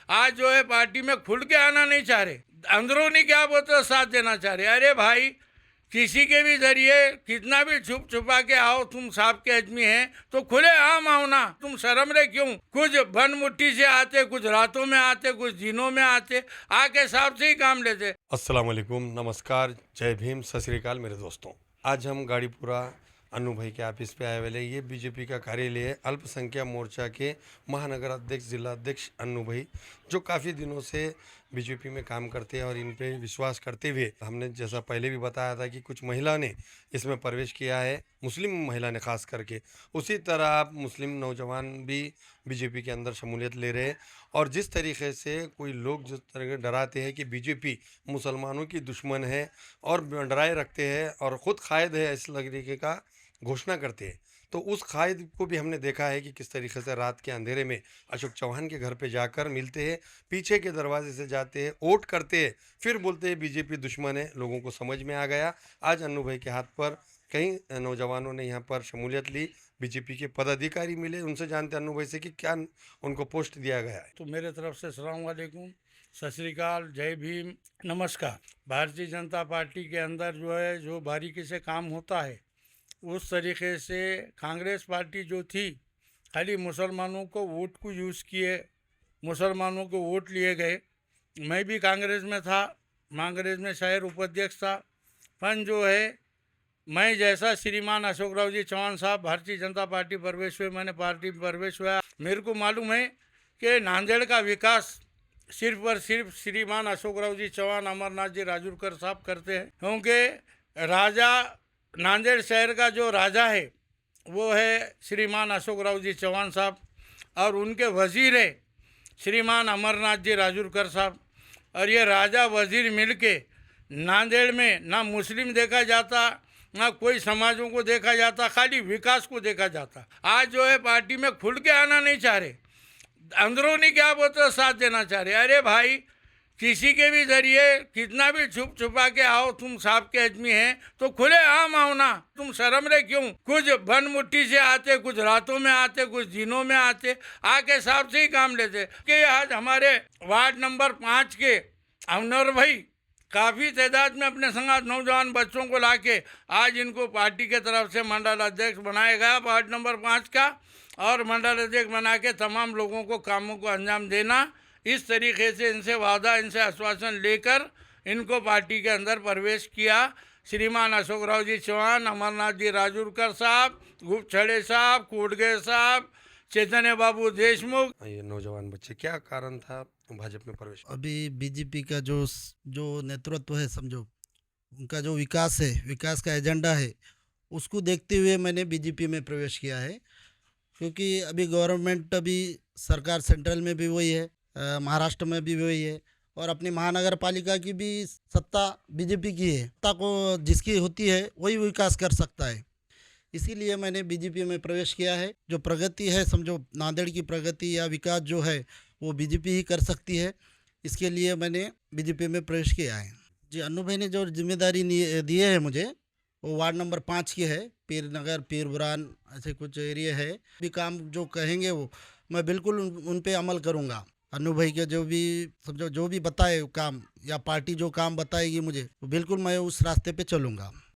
आज जो है पार्टी में खुल के आना नहीं चाह रहे, अंदरूनी क्या बोलते हो साथ देना चाह रहे। अरे भाई, किसी के भी जरिए कितना भी छुप छुपा के आओ, तुम साहब के आदमी हैं तो खुले आम आओ ना, तुम शर्म रहे क्यों? कुछ बन मुट्ठी से आते, कुछ रातों में आते, कुछ दिनों में आते, आके साहब से ही काम लेते। अस्सलाम वालेकुम, नमस्कार, जय भीम, सत श्री अकाल मेरे दोस्तों। आज हम गाड़ीपुरा अन्नू भाई के ऑफिस पे आए हुए। ये बीजेपी का कार्यालय है। अल्पसंख्यक मोर्चा के महानगर अध्यक्ष, जिला अध्यक्ष अन्नू भाई, जो काफ़ी दिनों से बीजेपी में काम करते हैं और इन पे विश्वास करते हुए, हमने जैसा पहले भी बताया था कि कुछ महिला ने इसमें प्रवेश किया है, मुस्लिम महिला ने खास करके, उसी तरह आप मुस्लिम नौजवान भी बीजेपी के अंदर शमूलियत ले रहे हैं। और जिस तरीके से कोई लोग जिस तरह डराते हैं कि बीजेपी मुसलमानों की दुश्मन है और डराए रखते हैं और ख़ुद कायद है, इस तरीके का घोषणा करते हैं, तो उस कायद को भी हमने देखा है कि किस तरीके से रात के अंधेरे में अशोक चौहान के घर पे जाकर मिलते हैं, पीछे के दरवाजे से जाते हैं, वोट करते हैं, फिर बोलते हैं बीजेपी दुश्मन है। लोगों को समझ में आ गया। आज अन्नू भाई के हाथ पर कई नौजवानों ने यहाँ पर शमूलियत ली, बीजेपी के पदाधिकारी मिले, उनसे जानते अन्नू भाई से कि क्या उनको पोस्ट दिया गया है। तो मेरे तरफ से अस्सलाम वालेकुम, सत श्री अकाल, जय भीम, नमस्कार। भारतीय जनता पार्टी के अंदर जो है, जो बारीकी से काम होता है, उस तरीके से कांग्रेस पार्टी जो थी, खाली मुसलमानों को वोट को यूज़ किए, मुसलमानों को वोट लिए गए। मैं भी कांग्रेस में था, कांग्रेस में शहर उपाध्यक्ष था, पर जो है, मैं जैसा श्रीमान अशोक राव जी चौहान साहब भारतीय जनता पार्टी प्रवेश हुए, मैंने पार्टी में प्रवेश हुआ, मेरे को मालूम है कि नांदेड़ का विकास सिर्फ और सिर्फ श्रीमान अशोक राव जी चौहान, अमरनाथ जी राजूरकर साहब करते हैं। क्योंकि राजा, नांदेड़ शहर का जो राजा है वो है श्रीमान अशोक राव जी चौहान साहब, और उनके वज़ीर है श्रीमान अमरनाथ जी राजूरकर साहब। और ये राजा वज़ीर मिलके नांदेड़ में ना मुस्लिम देखा जाता, ना कोई समाजों को देखा जाता, खाली विकास को देखा जाता। आज जो है पार्टी में खुल के आना नहीं चाह रहे, अंदरूनी क्या बोलते हो साथ देना चाह रहे। अरे भाई, किसी के भी जरिए कितना भी छुप छुपा के आओ, तुम साहब के आदमी हैं तो खुले आम आओ ना, तुम शर्म रहे क्यों? कुछ बन मुट्ठी से आते, कुछ रातों में आते, कुछ दिनों में आते, आके साहब से ही काम लेते। कि आज हमारे वार्ड नंबर 5 के अनवर भाई काफ़ी तादाद में अपने संग नौजवान बच्चों को लाके आज इनको पार्टी के तरफ से मंडल अध्यक्ष बनाया गया वार्ड नंबर 5 का, और मंडल अध्यक्ष बना के तमाम लोगों को कामों को अंजाम देना, इस तरीके से इनसे वादा, इनसे आश्वासन लेकर इनको पार्टी के अंदर प्रवेश किया। श्रीमान अशोक राव जी चौहान, अमरनाथ जी राजूरकर साहब, गुप्त छड़े साहब, कोटगे साहब, चैतन्य बाबू देशमुख। ये नौजवान बच्चे, क्या कारण था भाजपा में प्रवेश? अभी बीजेपी का जो जो नेतृत्व है, समझो उनका जो विकास है, विकास का एजेंडा है, उसको देखते हुए मैंने बीजेपी में प्रवेश किया है। क्योंकि अभी गवर्नमेंट, अभी सरकार सेंट्रल में भी वही है, महाराष्ट्र में भी वही है, और अपनी महानगर पालिका की भी सत्ता बीजेपी की है। सत्ता को जिसकी होती है वही विकास कर सकता है, इसीलिए मैंने बीजेपी में प्रवेश किया है। जो प्रगति है, समझो नांदेड़ की प्रगति या विकास जो है, वो बीजेपी ही कर सकती है, इसके लिए मैंने बीजेपी में प्रवेश किया है। जी, अन्नू भाई ने जो जिम्मेदारी दिए है मुझे, वो वार्ड नंबर 5 की है, पीर नगर, पीर बुरान, ऐसे कुछ एरिया है। भी काम जो कहेंगे वो मैं बिल्कुल उन पे अमल करूँगा। अन्नू भाई के जो भी, समझो जो भी बताए काम, या पार्टी जो काम बताएगी मुझे, तो बिल्कुल मैं उस रास्ते पे चलूँगा।